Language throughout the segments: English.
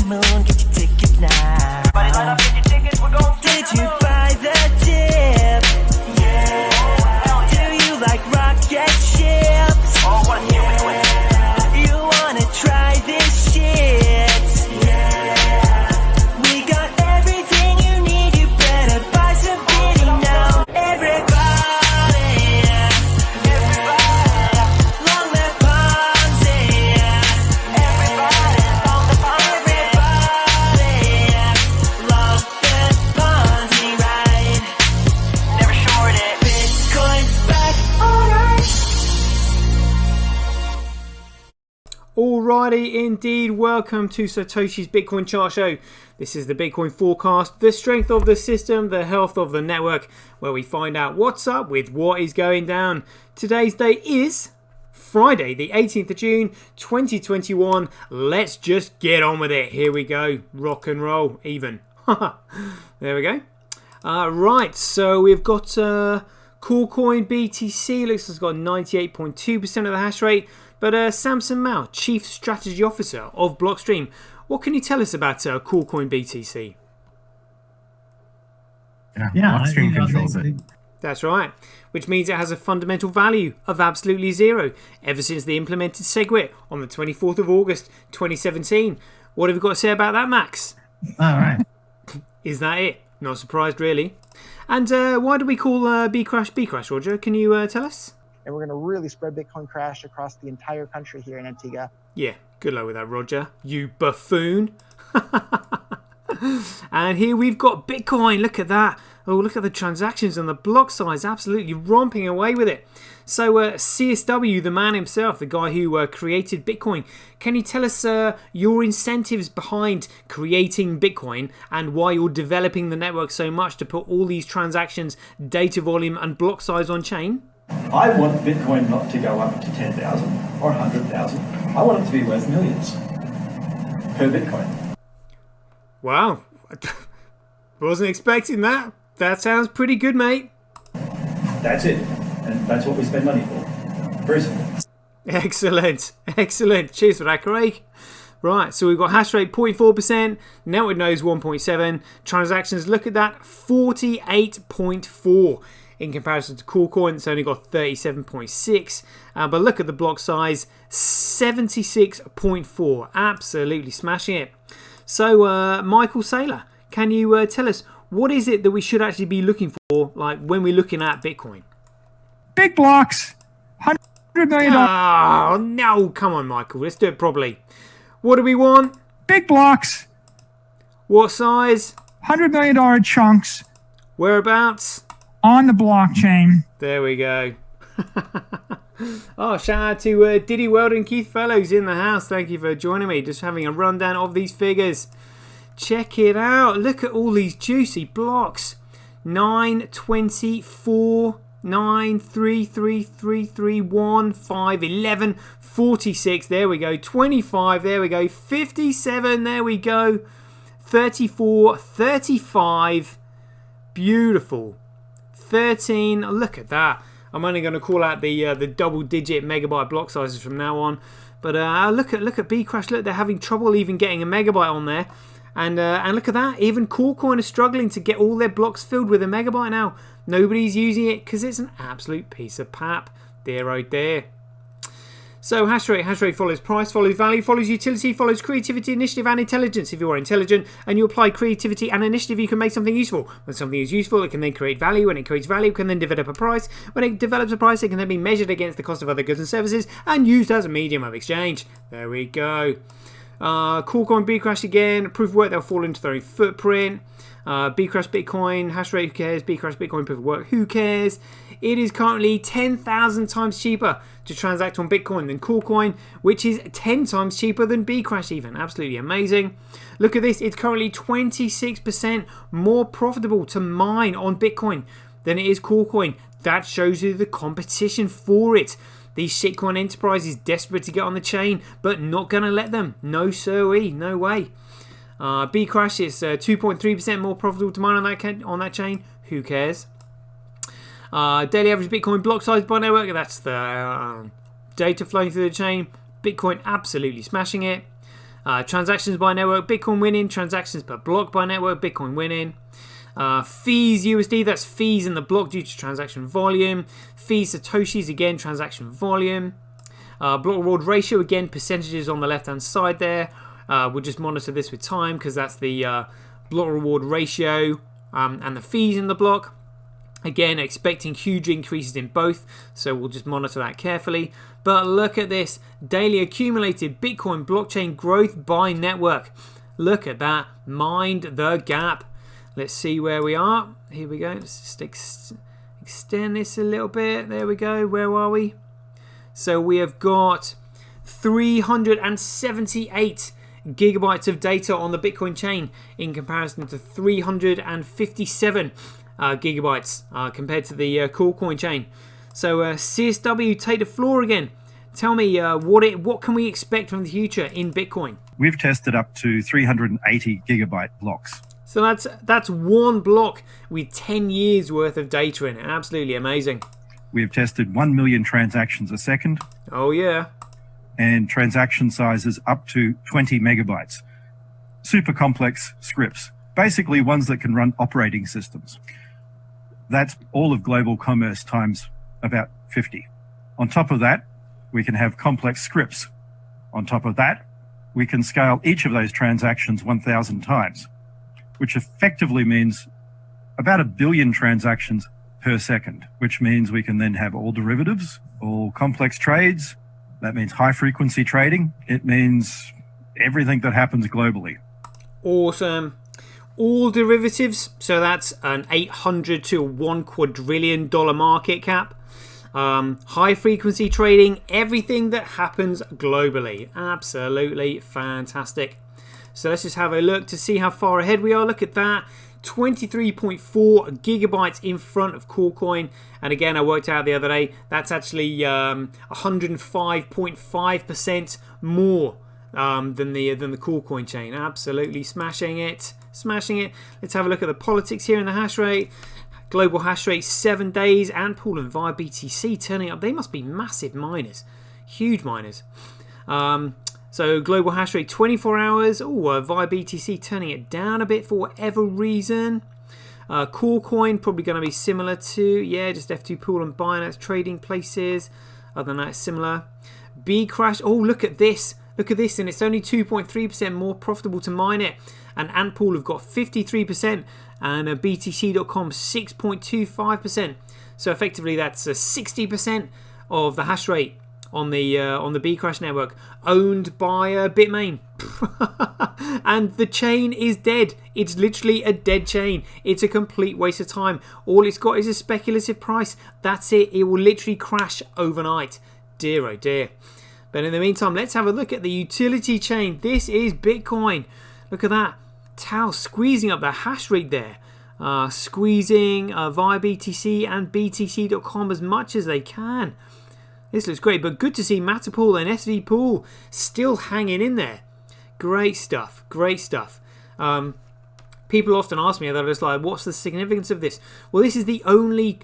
moon, get your ticket now. Everybody line up, get your tickets, we're going to. Did you buy the tip? Yeah. Do you like rocket ships? Oh, what a yeah. You wanna try this shit? Yeah. We got everything you need, you better buy some bitty now. Everybody, long the Ponzi. Everybody, long the Ponzi. Everybody, love the Ponzi ride. Never short it. Bitcoin's back, alright. Alrighty, indeed. Welcome to SirToshi's Bitcoin Chart Show. This is the Bitcoin forecast, the strength of the system, the health of the network, where we find out what's up with what is going down. Today's date is Friday, the 18th of June, 2021. Let's just get on with it. Here we go. Rock and roll, even. There we go. Right, so we've got Coolcoin BTC. Looks like it's got 98.2% of the hash rate. But Samson Mao, Chief Strategy Officer of Blockstream, what can you tell us about Coolcoin BTC? Yeah, Blockstream controls it. That's right, which means it has a fundamental value of absolutely zero ever since they implemented SegWit on the 24th of August 2017. What have you got to say about that, Max? All right. Is that it? Not surprised, really. And why do we call Bcrash, Roger? Can you tell us? And we're going to really spread Bitcoin Crash across the entire country here in Antigua. Yeah, good luck with that, Roger. You buffoon. And here we've got Bitcoin. Look at that. Oh, look at the transactions and the block size. Absolutely romping away with it. So CSW, the man himself, the guy who created Bitcoin, can you tell us your incentives behind creating Bitcoin and why you're developing the network so much to put all these transactions, data volume and block size on chain? I want Bitcoin not to go up to 10,000 or 100,000. I want it to be worth millions per Bitcoin. Wow. Wasn't expecting that. That sounds pretty good, mate. That's it. And that's what we spend money for. Very simple. Excellent. Excellent. Cheers for that, Craig. Right, so we've got hash rate 0.4%, network nodes 1.7, transactions, look at that, 48.4. In comparison to Coolcoin, it's only got 37.6. But look at the block size, 76.4. Absolutely smashing it. So, Michael Saylor, can you tell us what is it that we should actually be looking for, like when we're looking at Bitcoin? Big blocks, $100 million. Oh, no, come on, Michael. Let's do it properly. What do we want? Big blocks. What size? $100 million chunks. Whereabouts? On the blockchain. There we go. Oh, shout out to Diddy World and Keith Fellows in the house. Thank you for joining me. Just having a rundown of these figures. Check it out. Look at all these juicy blocks. 9, 24, 9, 3, 3, 3, 3, 1, 5, 11, 46. There we go. 25. There we go. 57. There we go. 34, 35. Beautiful. 13. Look at that. I'm only going to call out the double-digit megabyte block sizes from now on. But look at Bcrash. Look, they're having trouble even getting a megabyte on there. And look at that. Even Coolcoin is struggling to get all their blocks filled with a megabyte now. Nobody's using it because it's an absolute piece of pap. There, right there. So hash rate follows price, follows value, follows utility, follows creativity, initiative and intelligence. If you are intelligent and you apply creativity and initiative, you can make something useful. When something is useful, it can then create value. When it creates value, it can then develop a price. When it develops a price, it can then be measured against the cost of other goods and services and used as a medium of exchange. There we go. Coolcoin Bcrash again. Proof of work, they'll fall into their own footprint. Bcrash Bitcoin, hash rate, who cares? Bcrash Bitcoin, proof of work, who cares? It is currently 10,000 times cheaper to transact on Bitcoin than Coolcoin, which is 10 times cheaper than Bcrash even. Absolutely amazing. Look at this. It's currently 26% more profitable to mine on Bitcoin than it is Coolcoin. That shows you the competition for it. These shitcoin enterprises desperate to get on the chain, but not going to let them. No siree, no way. Bcrash is 2.3% more profitable to mine on that chain. Who cares? Daily average Bitcoin block size by network. That's the data flowing through the chain. Bitcoin absolutely smashing it. Transactions by network, Bitcoin winning. Transactions per block by network, Bitcoin winning. Fees USD, that's fees in the block due to transaction volume. Fees SirToshi's, again, transaction volume. Block reward ratio, again, percentages on the left hand side there. We'll just monitor this with time because that's the block reward ratio and the fees in the block. Again, expecting huge increases in both, so we'll just monitor that carefully. But look at this, daily accumulated Bitcoin blockchain growth by network. Look at that, mind the gap. Let's see where we are. Here we go, let's just extend this a little bit. There we go, where are we? So we have got 378 gigabytes of data on the Bitcoin chain in comparison to 357 gigabytes compared to the Coolcoin chain. So CSW, take the floor again. Tell me what can we expect from the future in Bitcoin? We've tested up to 380 gigabyte blocks. So that's one block with 10 years worth of data in it. Absolutely amazing. We've tested 1 million transactions a second. Oh yeah. And transaction sizes up to 20 megabytes. Super complex scripts, basically ones that can run operating systems. That's all of global commerce times about 50. On top of that, we can have complex scripts. On top of that, we can scale each of those transactions 1,000 times, which effectively means about 1 billion transactions per second, which means we can then have all derivatives, all complex trades. That means high frequency trading. It means everything that happens globally. Awesome. All derivatives, so that's an 800 to $1 quadrillion market cap. High frequency trading, everything that happens globally. Absolutely fantastic. So let's just have a look to see how far ahead we are. Look at that. 23.4 gigabytes in front of Coolcoin, and again I worked out the other day that's actually 105.5% more than the Coolcoin chain. Absolutely smashing it. Let's have a look at the politics here in the hash rate. Global hash rate 7 days, and Pool and via BTC turning up. They must be massive miners, huge miners. So global hash rate 24 hours. Oh, via BTC turning it down a bit for whatever reason. Coolcoin probably going to be similar to, just F2 Pool and Binance trading places. Other than that, it's similar. Bcrash. Oh, look at this. Look at this, and it's only 2.3% more profitable to mine it. And Antpool have got 53%, and BTC.com 6.25%. So effectively, that's 60% of the hash rate on the Bcrash network, owned by Bitmain. And the chain is dead. It's literally a dead chain. It's a complete waste of time. All it's got is a speculative price. That's it. It will literally crash overnight. Dear oh dear. But in the meantime, let's have a look at the utility chain. This is Bitcoin. Look at that. Tau squeezing up the hash rate there. Squeezing via BTC and BTC.com as much as they can. This looks great, but good to see Matterpool and SV Pool still hanging in there. Great stuff, great stuff. People often ask me, they're just like, what's the significance of this? Well, this is the only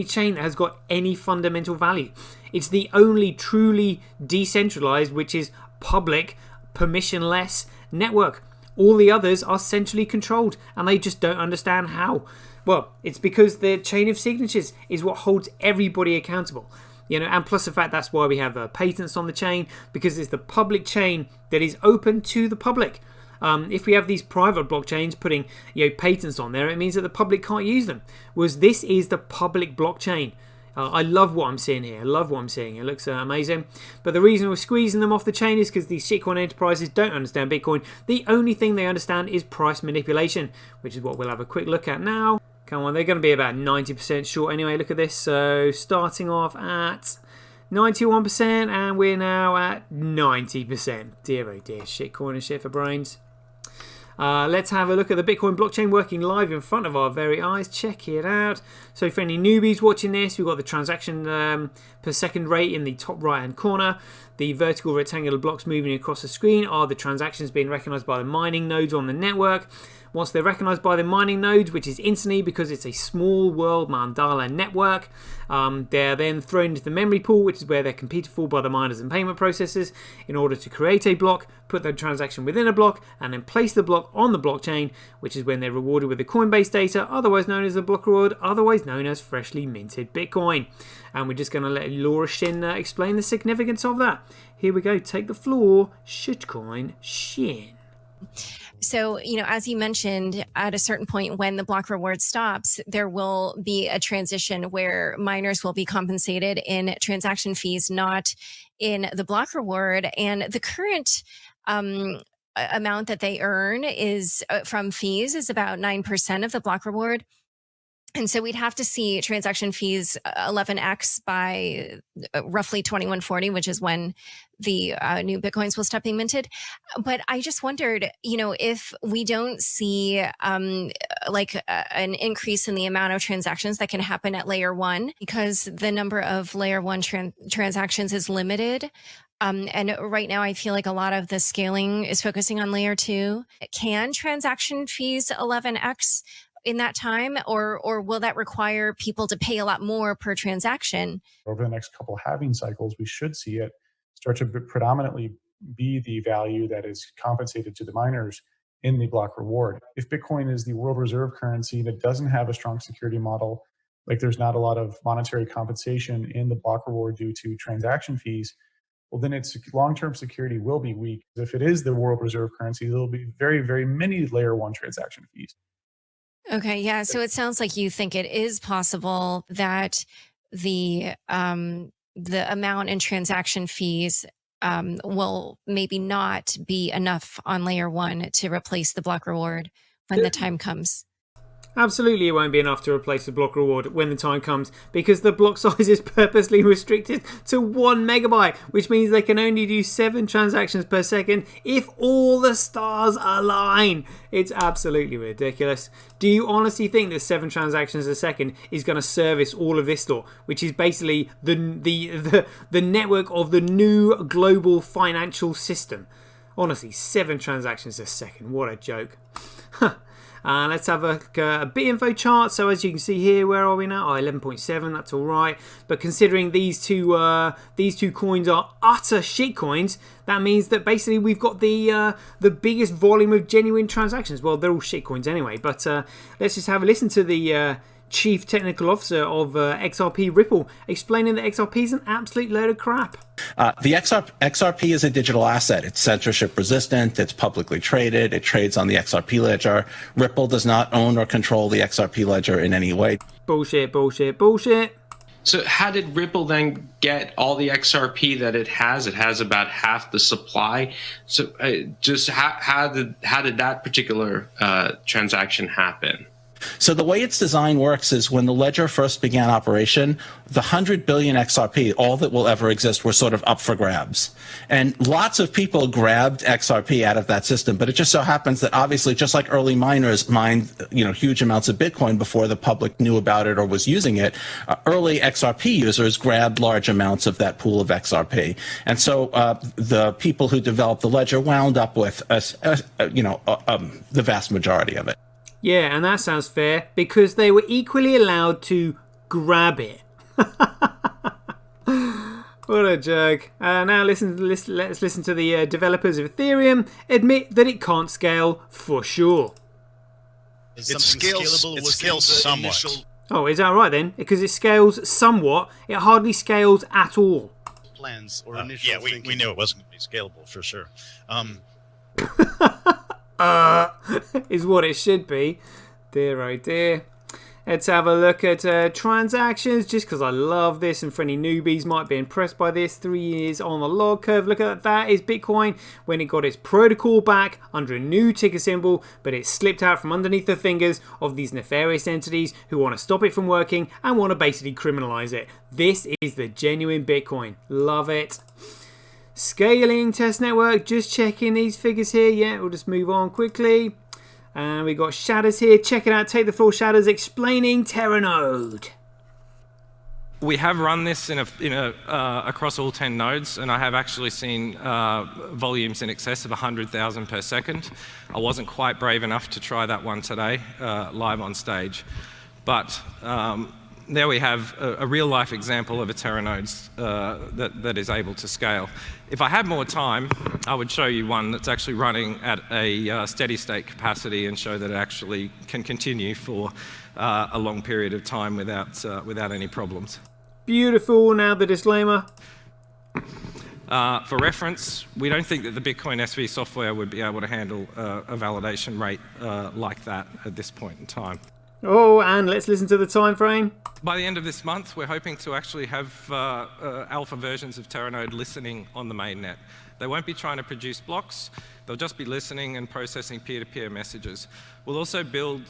chain that has got any fundamental value. It's the only truly decentralized, which is public, permissionless network. All the others are centrally controlled, and they just don't understand how. Well, it's because the chain of signatures is what holds everybody accountable. And plus the fact that's why we have patents on the chain, because it's the public chain that is open to the public. If we have these private blockchains putting patents on there, it means that the public can't use them. Whereas this is the public blockchain. I love what I'm seeing here. It looks amazing. But the reason we're squeezing them off the chain is because these shitcoin enterprises don't understand Bitcoin. The only thing they understand is price manipulation, which is what we'll have a quick look at now. Come on, they're going to be about 90% short anyway. Look at this. So starting off at 91%, and we're now at 90%. Dear oh dear, shitcoin and shit for brains. Let's have a look at the Bitcoin blockchain working live in front of our very eyes. Check it out. So for any newbies watching this, we've got the transaction per second rate in the top right hand corner. The vertical rectangular blocks moving across the screen are the transactions being recognized by the mining nodes on the network. Once they're recognized by the mining nodes, which is instantly because it's a small world mandala network, they're then thrown into the memory pool, which is where they're computed for by the miners and payment processors in order to create a block, put the transaction within a block, and then place the block on the blockchain, which is when they're rewarded with the Coinbase data, otherwise known as the block reward, otherwise known as freshly minted Bitcoin. And we're just going to let Laura Shin explain the significance of that. Here we go. Take the floor, shitcoin Shin. So, as you mentioned, at a certain point when the block reward stops, there will be a transition where miners will be compensated in transaction fees, not in the block reward. And the current amount that they earn is from fees is about 9% of the block reward. And so we'd have to see transaction fees 11x by roughly 2140, which is when the new Bitcoins will stop being minted. But I just wondered, if we don't see an increase in the amount of transactions that can happen at layer one, because the number of layer one transactions is limited. And right now, I feel like a lot of the scaling is focusing on layer two. Can transaction fees 11x in that time, or will that require people to pay a lot more per transaction? Over the next couple halving cycles, we should see it start to predominantly be the value that is compensated to the miners in the block reward. If Bitcoin is the world reserve currency that doesn't have a strong security model, like there's not a lot of monetary compensation in the block reward due to transaction fees, well, then its long-term security will be weak. If it is the world reserve currency, there will be very, very many layer one transaction fees. Okay, yeah. So it sounds like you think it is possible that the amount in transaction fees will maybe not be enough on layer one to replace the block reward when the time comes. Absolutely, it won't be enough to replace the block reward when the time comes, because the block size is purposely restricted to 1 megabyte, which means they can only do 7 transactions per second if all the stars align. It's absolutely ridiculous. Do you honestly think that 7 transactions a second is going to service all of this law, which is basically the network of the new global financial system? Honestly, 7 transactions a second. What a joke. Let's have a BitInfo chart. So as you can see here, where are we now? 11.7. That's all right. But considering these two coins are utter shit coins, that means that basically we've got the biggest volume of genuine transactions. Well, they're all shit coins anyway. But let's just have a listen to the Chief Technical Officer of XRP Ripple explaining that XRP is an absolute load of crap. The XRP is a digital asset. It's censorship resistant. It's publicly traded. It trades on the XRP ledger. Ripple does not own or control the XRP ledger in any way. Bullshit, bullshit, bullshit. So how did Ripple then get all the XRP that it has? It has about half the supply. So just how did that particular transaction happen? So the way its design works is when the ledger first began operation, the 100 billion XRP, all that will ever exist, were sort of up for grabs. And lots of people grabbed XRP out of that system, but it just so happens that obviously, just like early miners mined, huge amounts of Bitcoin before the public knew about it or was using it, early XRP users grabbed large amounts of that pool of XRP. And so the people who developed the ledger wound up with, the vast majority of it. Yeah, and that sounds fair, because they were equally allowed to grab it. What a joke. Now let's listen to the developers of Ethereum admit that it can't scale for sure. It scales somewhat. Oh, is that right then? Because it scales somewhat, it hardly scales at all. Plans or initial we knew it wasn't going to be scalable for sure. Is what it should be. Dear oh dear. Let's have a look at transactions, just because I love this, and for any newbies might be impressed by this. 3 years on the log curve. Look at that. That is Bitcoin when it got its protocol back under a new ticker symbol, but it slipped out from underneath the fingers of these nefarious entities who want to stop it from working and want to basically criminalize it. This is the genuine Bitcoin. Love it. Scaling test network, just checking these figures here. Yeah, we'll just move on quickly. And we got Shadows here. Check it out. Take the floor, Shadows, explaining Terranode. We have run this across all 10 nodes, and I have actually seen volumes in excess of 100,000 per second. I wasn't quite brave enough to try that one today, live on stage. But there we have a real-life example of a Terranodes that is able to scale. If I had more time, I would show you one that's actually running at a steady-state capacity and show that it actually can continue for a long period of time without any problems. Beautiful. Now the disclaimer. For reference, we don't think that the Bitcoin SV software would be able to handle a validation rate like that at this point in time. Oh, and let's listen to the time frame. By the end of this month, we're hoping to actually have alpha versions of Terranode listening on the mainnet. They won't be trying to produce blocks. They'll just be listening and processing peer-to-peer messages. We'll also build,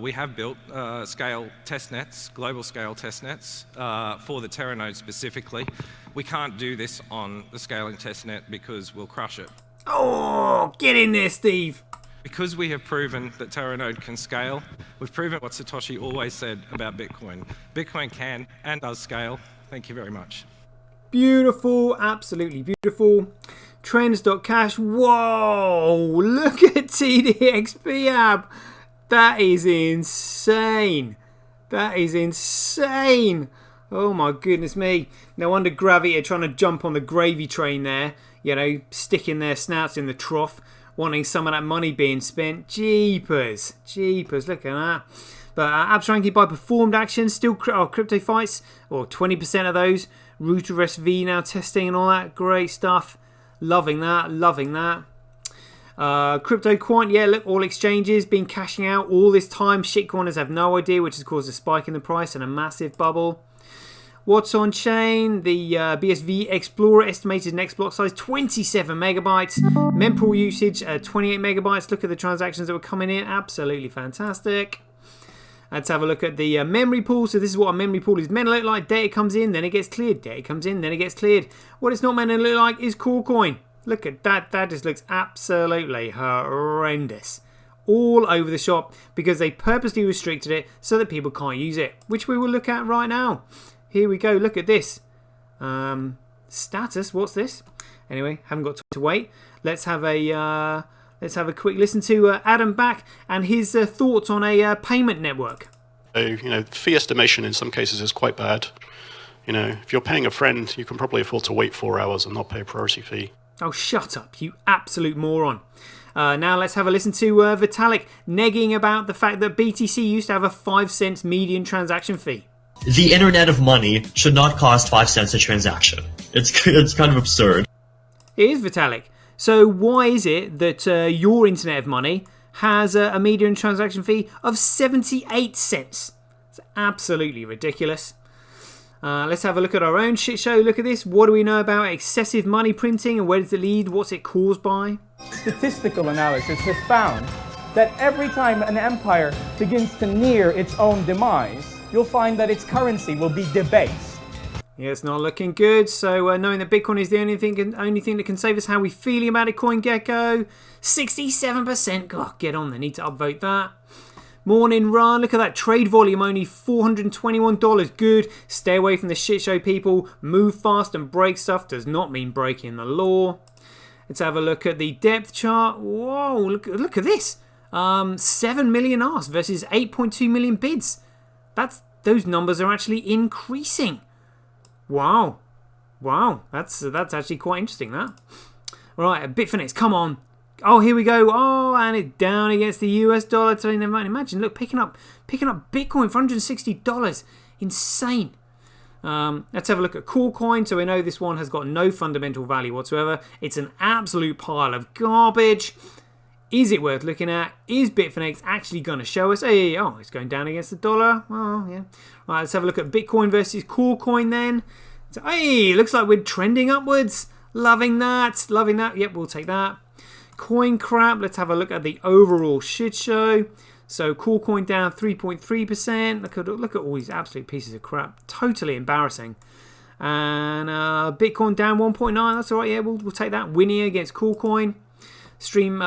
we have built scale testnets, global scale testnets for the Terranode specifically. We can't do this on the scaling testnet because we'll crush it. Oh, get in there, Steve. Because we have proven that Terranode can scale, we've proven what Satoshi always said about Bitcoin. Bitcoin can and does scale. Thank you very much. Beautiful, absolutely beautiful. Trends.cash. Whoa, look at TDXP app. That is insane. That is insane. Oh my goodness me. No wonder Gravity are trying to jump on the gravy train there. You know, sticking their snouts in the trough, wanting some of that money being spent. Jeepers, jeepers, look at that. But apps ranking by performed actions, still crypto fights, or 20% of those. Router SV now testing and all that, great stuff. Loving that, loving that. Crypto Quant, yeah, look, all exchanges been cashing out all this time. Shitcoiners have no idea, which has caused a spike in the price and a massive bubble. What's on chain? The BSV Explorer estimated next block size 27 megabytes. Mempool usage 28 megabytes. Look at the transactions that were coming in. Absolutely fantastic. Let's have a look at the memory pool. So this is what a memory pool is meant to look like. Data comes in, then it gets cleared. Data comes in, then it gets cleared. What it's not meant to look like is CoreCoin. Look at that. That just looks absolutely horrendous. All over the shop because they purposely restricted it so that people can't use it, which we will look at right now. Here we go. Look at this. Status. What's this? Anyway, haven't got time to wait. Let's have a quick listen to Adam Back and his thoughts on a payment network. So, fee estimation in some cases is quite bad. If you're paying a friend, you can probably afford to wait 4 hours and not pay a priority fee. Oh, shut up, you absolute moron. Now let's have a listen to Vitalik negging about the fact that BTC used to have a 5 cents median transaction fee. The Internet of Money should not cost 5 cents a transaction. It's kind of absurd. It is, Vitalik. So why is it that your Internet of Money has a median transaction fee of 78 cents? It's absolutely ridiculous. Let's have a look at our own shit show. Look at this. What do we know about excessive money printing and where does it lead? What's it caused by? Statistical analysis has found that every time an empire begins to near its own demise, you'll find that its currency will be debased. Yeah, it's not looking good. So knowing that Bitcoin is the only thing that can save us, how are we feeling about it, CoinGecko? 67%. God, get on there. Need to upvote that. Morning run. Look at that trade volume, only $421. Good. Stay away from the shit show, people. Move fast and break stuff does not mean breaking the law. Let's have a look at the depth chart. Whoa, look at this. 7 million asks versus 8.2 million bids. Those numbers are actually increasing. Wow. Wow, that's actually quite interesting, that. Right, Bitfinex, come on. Oh, here we go. Oh, and it's down against the US dollar today. Never mind. Imagine, look, picking up Bitcoin for $160. Insane. Let's have a look at CoreCoin. So we know this one has got no fundamental value whatsoever. It's an absolute pile of garbage. Is it worth looking at? Is Bitfinex actually going to show us? Hey, oh, it's going down against the dollar. Oh, yeah. Right, let's have a look at Bitcoin versus CoreCoin then. So, hey, looks like we're trending upwards. Loving that. Loving that. Yep, we'll take that. Coin crap. Let's have a look at the overall shit show. So CoreCoin down 3.3%. Look at all these absolute pieces of crap. Totally embarrassing. And Bitcoin down 1.9. That's all right. Yeah, we'll take that. Winnie against CoreCoin. Stream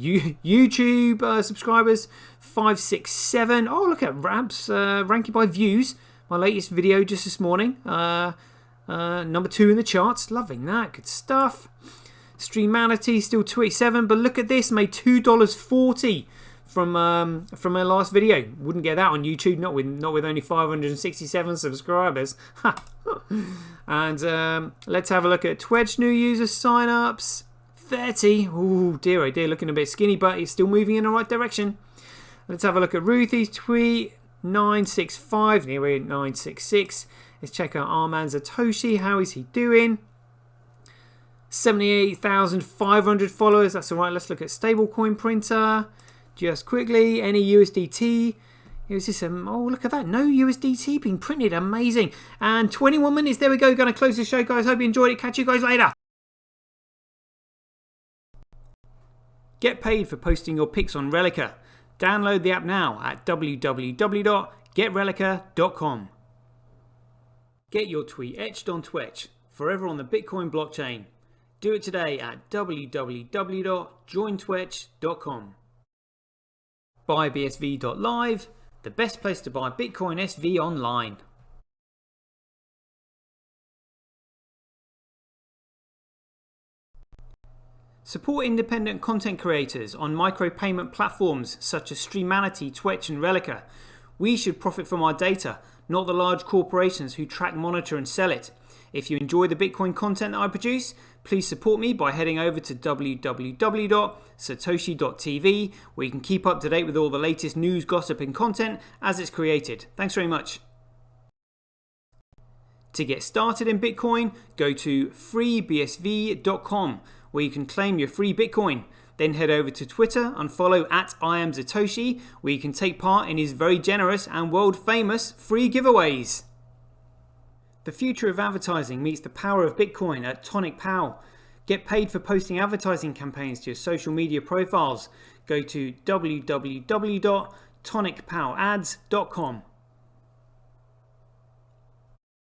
YouTube subscribers 567. Oh, look at Rabs ranking by views my latest video just this morning. Number 2 in the charts. Loving that. Good stuff. Streamanity still 27, but look at this. Made $2.40 from my last video. Wouldn't get that on YouTube, not with only 567 subscribers. And let's have a look at Twitch new user signups. 30. Oh dear, oh dear, looking a bit skinny, but it's still moving in the right direction. Let's have a look at Ruthie's tweet. 965, nearly 966. Let's check out our man SirToshi. How is he doing? 78,500 followers. That's all right. Let's look at stablecoin printer. Just quickly, any USDT? Is this oh, look at that. No USDT being printed. Amazing. And 21 minutes. There we go. Going to close the show, guys. Hope you enjoyed it. Catch you guys later. Get paid for posting your pics on Relica. Download the app now at www.getrelica.com. Get your tweet etched on Twitch, forever on the Bitcoin blockchain. Do it today at www.jointwitch.com. BuyBSV.live, the best place to buy Bitcoin SV online. Support independent content creators on micropayment platforms such as Streamanity, Twitch and Relica. We should profit from our data, not the large corporations who track, monitor and sell it. If you enjoy the Bitcoin content that I produce, please support me by heading over to www.sirtoshi.tv, where you can keep up to date with all the latest news, gossip and content as it's created. Thanks very much. To get started in Bitcoin, go to freebsv.com, where you can claim your free Bitcoin. Then head over to Twitter and follow @IamSirToshi, where you can take part in his very generous and world famous free giveaways. The future of advertising meets the power of Bitcoin at Tonic Pow. Get paid for posting advertising campaigns to your social media profiles. Go to www.tonicpowads.com.